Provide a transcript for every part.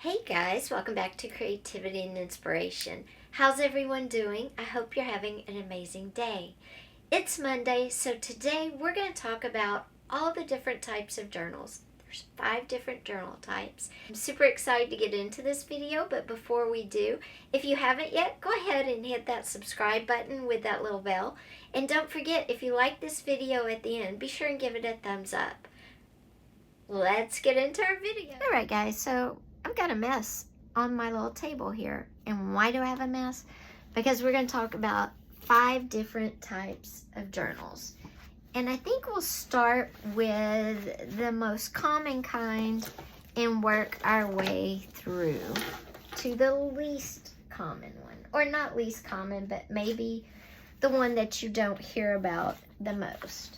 Hey guys, welcome back to Creativity and Inspiration. How's everyone doing? I hope you're having an amazing day. It's Monday, so today we're going to talk about all the different types of journals. There's 5 different journal types. I'm super excited to get into this video, but before we do, if you haven't yet, go ahead and hit that subscribe button with that little bell. And don't forget, if you like this video at the end, be sure and give it a thumbs up. Let's get into our video. Alright guys, so I've got a mess on my little table here. And why do I have a mess? Because we're going to talk about 5 different types of journals. And I think we'll start with the most common kind and work our way through to the least common one. Or not least common, but maybe the one that you don't hear about the most.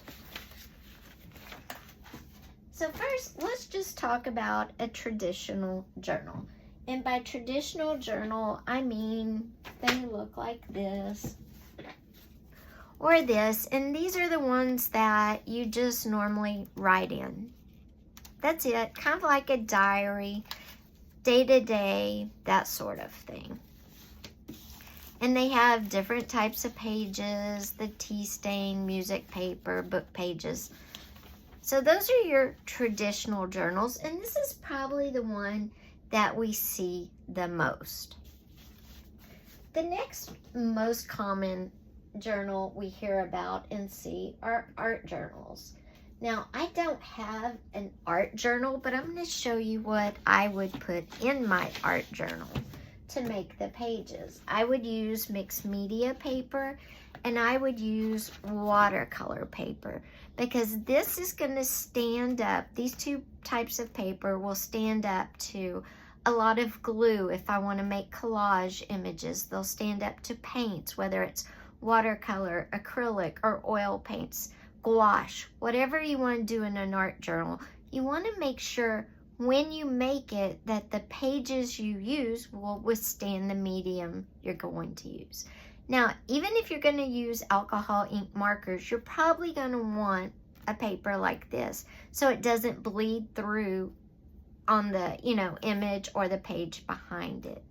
So first, let's just talk about a traditional journal. And by traditional journal, I mean they look like this or this. And these are the ones that you just normally write in. That's it, kind of like a diary, day-to-day, that sort of thing. And they have different types of pages, the tea stain, music paper, book pages. So those are your traditional journals, and this is probably the one that we see the most. The next most common journal we hear about and see are art journals. Now, I don't have an art journal, but I'm going to show you what I would put in my art journal to make the pages. I would use mixed media paper, and I would use watercolor paper, because this is going to stand up. These 2 types of paper will stand up to a lot of glue. If I want to make collage images, they'll stand up to paints, whether it's watercolor, acrylic, or oil paints, gouache, whatever you want to do in an art journal. You want to make sure when you make it that the pages you use will withstand the medium you're going to use. Now, even if you're going to use alcohol ink markers, you're probably going to want a paper like this so it doesn't bleed through on the, image or the page behind it.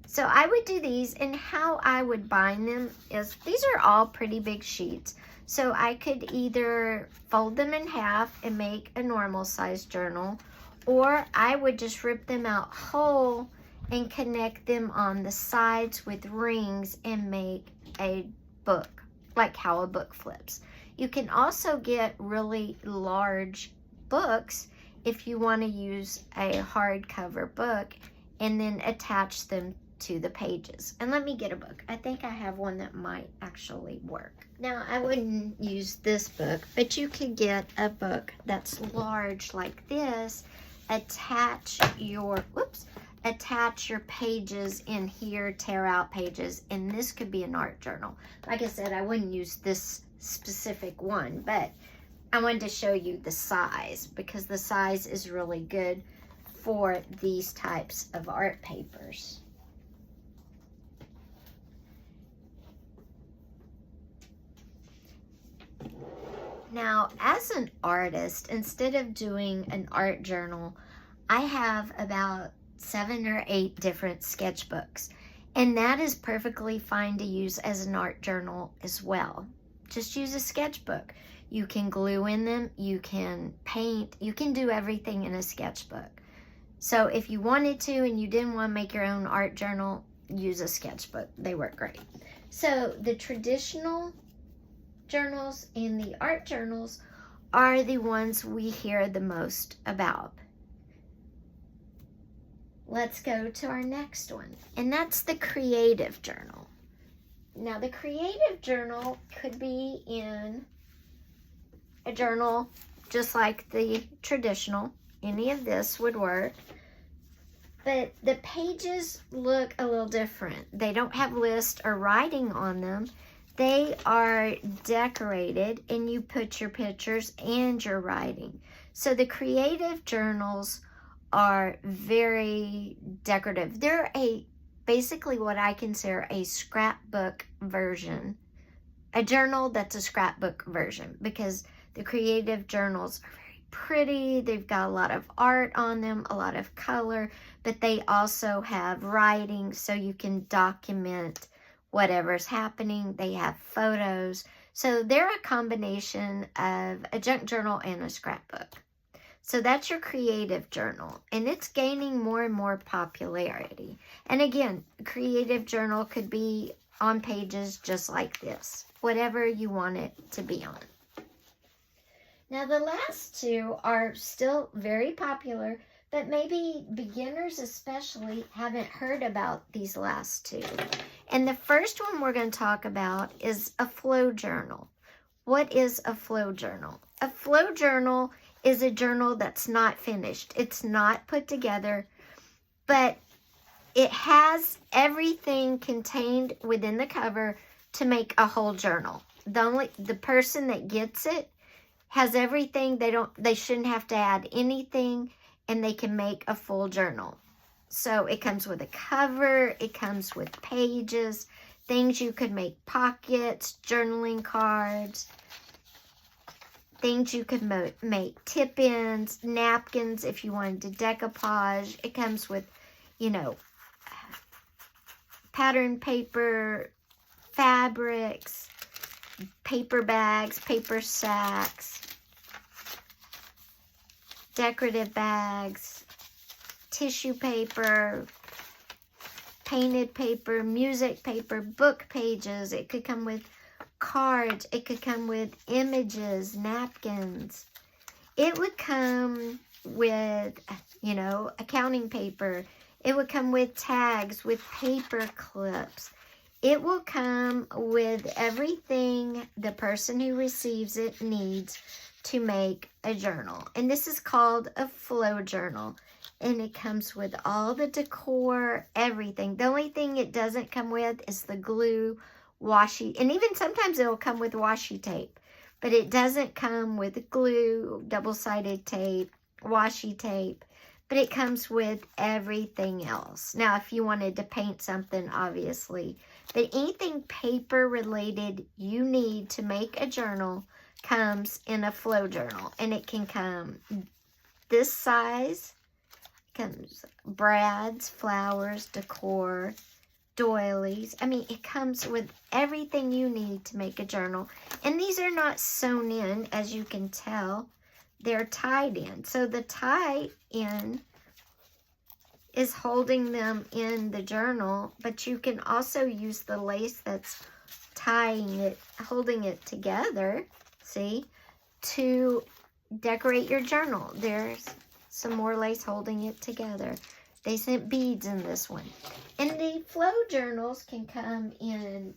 So I would do these, and how I would bind them is, these are all pretty big sheets. So I could either fold them in half and make a normal size journal, or I would just rip them out whole and connect them on the sides with rings and make a book, like how a book flips. You can also get really large books if you want to use a hardcover book and then attach them to the pages. And let me get a book. I think I have one that might actually work. Now, I wouldn't use this book, but you could get a book that's large like this, attach your pages in here, tear out pages, and this could be an art journal. Like I said, I wouldn't use this specific one, but I wanted to show you the size, because the size is really good for these types of art papers. Now, as an artist, instead of doing an art journal, I have about 7 or 8 different sketchbooks, and that is perfectly fine to use as an art journal as well. Just use a sketchbook. You can glue in them, you can paint, you can do everything in a sketchbook. So if you wanted to and you didn't want to make your own art journal, use a sketchbook. They work great. So the traditional journals and the art journals are the ones we hear the most about. Let's go to our next one, and that's the creative journal. Now, the creative journal could be in a journal just like the traditional. Any of this would work. But the pages look a little different. They don't have lists or writing on them. They are decorated, and you put your pictures and your writing. So the creative journals are very decorative. They're basically what I consider a scrapbook version. A journal that's a scrapbook version, because the creative journals are very pretty. They've got a lot of art on them, a lot of color, but they also have writing so you can document whatever's happening. They have photos. So they're a combination of a junk journal and a scrapbook. So that's your creative journal, and it's gaining more and more popularity. And again, a creative journal could be on pages just like this, whatever you want it to be on. Now the last two are still very popular, but maybe beginners especially haven't heard about these last two. And the first one we're going to talk about is a flow journal. What is a flow journal? A flow journal is a journal that's not finished. It's not put together, but it has everything contained within the cover to make a whole journal. The person that gets it has everything. They shouldn't have to add anything, and they can make a full journal. So it comes with a cover, it comes with pages, things you could make, pockets, journaling cards, things you could make, tip-ins, napkins if you wanted to decoupage. It comes with, pattern paper, fabrics, paper bags, paper sacks, decorative bags, tissue paper, painted paper, music paper, book pages. It could come with cards. It could come with images, napkins. It would come with, accounting paper. It would come with tags, with paper clips. It will come with everything the person who receives it needs to make a journal. And this is called a flow journal. And it comes with all the decor, everything. The only thing it doesn't come with is the glue, washi, and even sometimes it'll come with washi tape. But it doesn't come with glue, double-sided tape, washi tape. But it comes with everything else. Now, if you wanted to paint something, obviously. But anything paper related you need to make a journal comes in a flow journal. And it can come this size. Comes brads, flowers, decor, doilies. It comes with everything you need to make a journal. And these are not sewn in, as you can tell. They're tied in. So the tie in is holding them in the journal, but you can also use the lace that's tying it, holding it together, see, to decorate your journal. There's some more lace holding it together. They sent beads in this one. And the flow journals can come in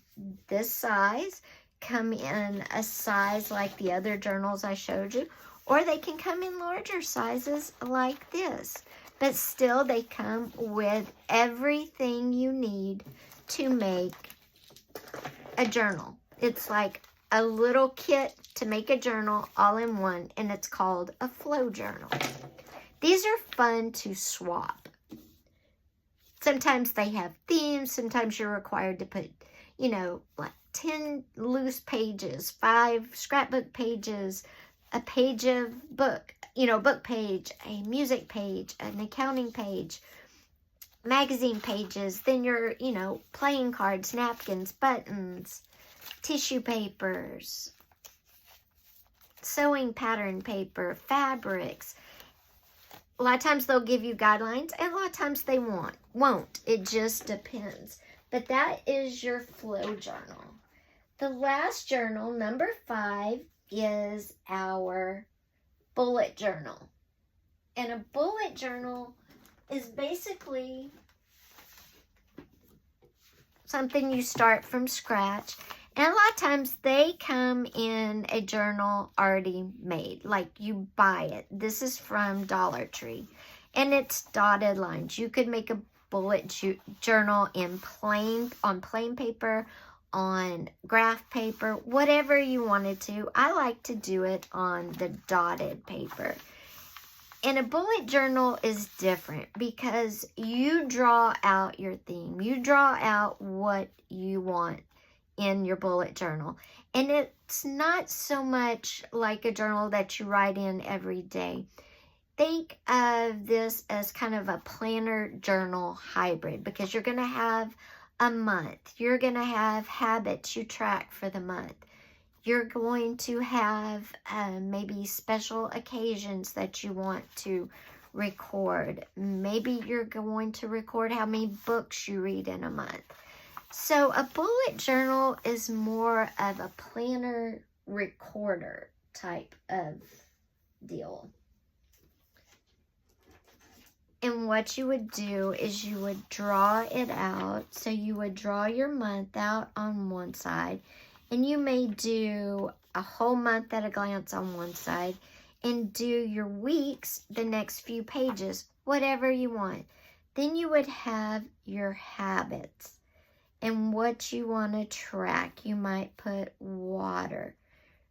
this size, come in a size like the other journals I showed you, or they can come in larger sizes like this. But still, they come with everything you need to make a journal. It's like a little kit to make a journal all in one, and it's called a flow journal. These are fun to swap. Sometimes they have themes. Sometimes you're required to put, like 10 loose pages, 5 scrapbook pages, a page of book, book page, a music page, an accounting page, magazine pages, then your, playing cards, napkins, buttons, tissue papers, sewing pattern paper, fabrics. A lot of times they'll give you guidelines, and a lot of times they won't. It just depends. But that is your flow journal. The last journal, number 5, is our bullet journal. And a bullet journal is basically something you start from scratch. And a lot of times they come in a journal already made, like you buy it. This is from Dollar Tree, and it's dotted lines. You could make a bullet journal on plain paper, on graph paper, whatever you wanted to. I like to do it on the dotted paper. And a bullet journal is different because you draw out your theme. You draw out what you want in your bullet journal. And it's not so much like a journal that you write in every day. Think of this as kind of a planner journal hybrid, because you're going to have a month. You're going to have habits you track for the month. You're going to have maybe special occasions that you want to record. Maybe you're going to record how many books you read in a month. So a bullet journal is more of a planner recorder type of deal. And what you would do is you would draw it out. So you would draw your month out on one side, and you may do a whole month at a glance on one side, and do your weeks the next few pages, whatever you want. Then you would have your habits and what you want to track. You might put water,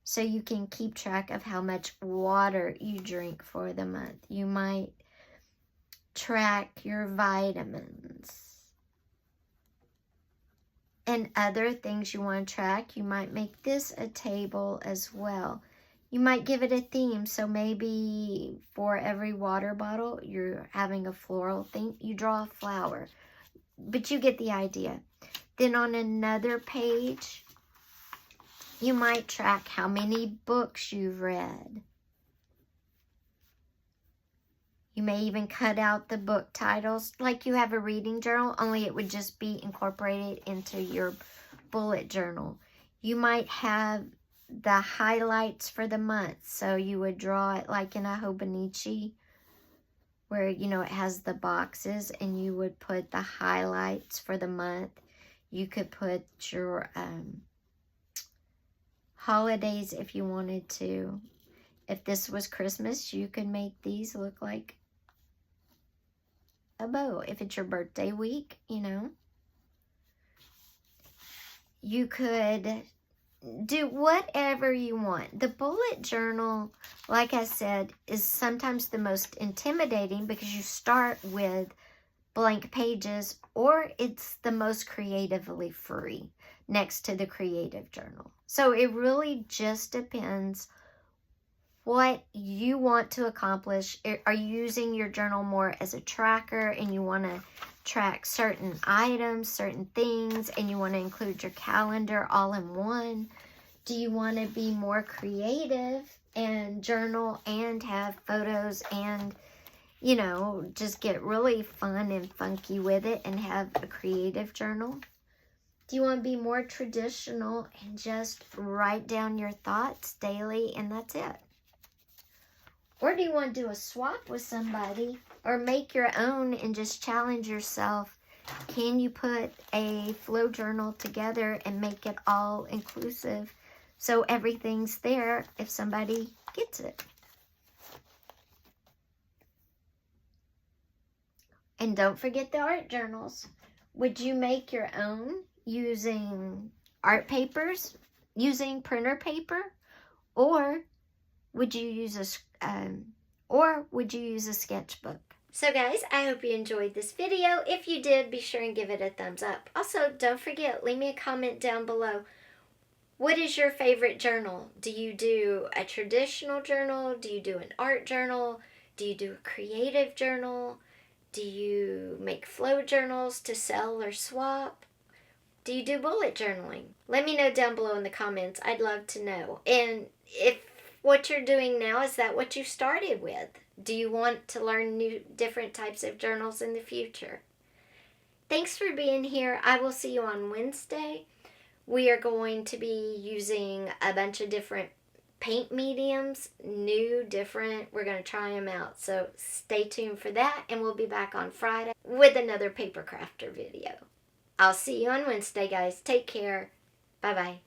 so you can keep track of how much water you drink for the month. You might track your vitamins and other things you want to track. You might make this a table as well. You might give it a theme. So maybe for every water bottle, you're having a floral thing. You draw a flower, but you get the idea. Then on another page, you might track how many books you've read. You may even cut out the book titles like you have a reading journal, only it would just be incorporated into your bullet journal. You might have the highlights for the month, so you would draw it like in a Hobonichi, where, you know, it has the boxes, and you would put the highlights for the month. You could put your holidays if you wanted to. If this was Christmas, you could make these look like a bow. If it's your birthday week, you know. You could do whatever you want. The bullet journal, like I said, is sometimes the most intimidating because you start with blank pages, or it's the most creatively free next to the creative journal. So it really just depends what you want to accomplish. Are you using your journal more as a tracker, and you want to track certain items, certain things, and you want to include your calendar all in one? Do you want to be more creative and journal and have photos and, you know, just get really fun and funky with it and have a creative journal? Do you want to be more traditional and just write down your thoughts daily and that's it? Or do you want to do a swap with somebody or make your own and just challenge yourself? Can you put a flow journal together and make it all inclusive so everything's there if somebody gets it? And don't forget the art journals. Would you make your own using art papers, using printer paper, or would you use a sketchbook? So guys, I hope you enjoyed this video. If you did, be sure and give it a thumbs up. Also, don't forget, leave me a comment down below. What is your favorite journal? Do you do a traditional journal? Do you do an art journal? Do you do a creative journal? Do you make flow journals to sell or swap? Do you do bullet journaling? Let me know down below in the comments. I'd love to know. And if what you're doing now, is that what you started with? Do you want to learn different types of journals in the future? Thanks for being here. I will see you on Wednesday. We are going to be using a bunch of different paint mediums, different. We're going to try them out. So stay tuned for that, and we'll be back on Friday with another paper crafter video. I'll see you on Wednesday, guys. Take care. Bye-bye.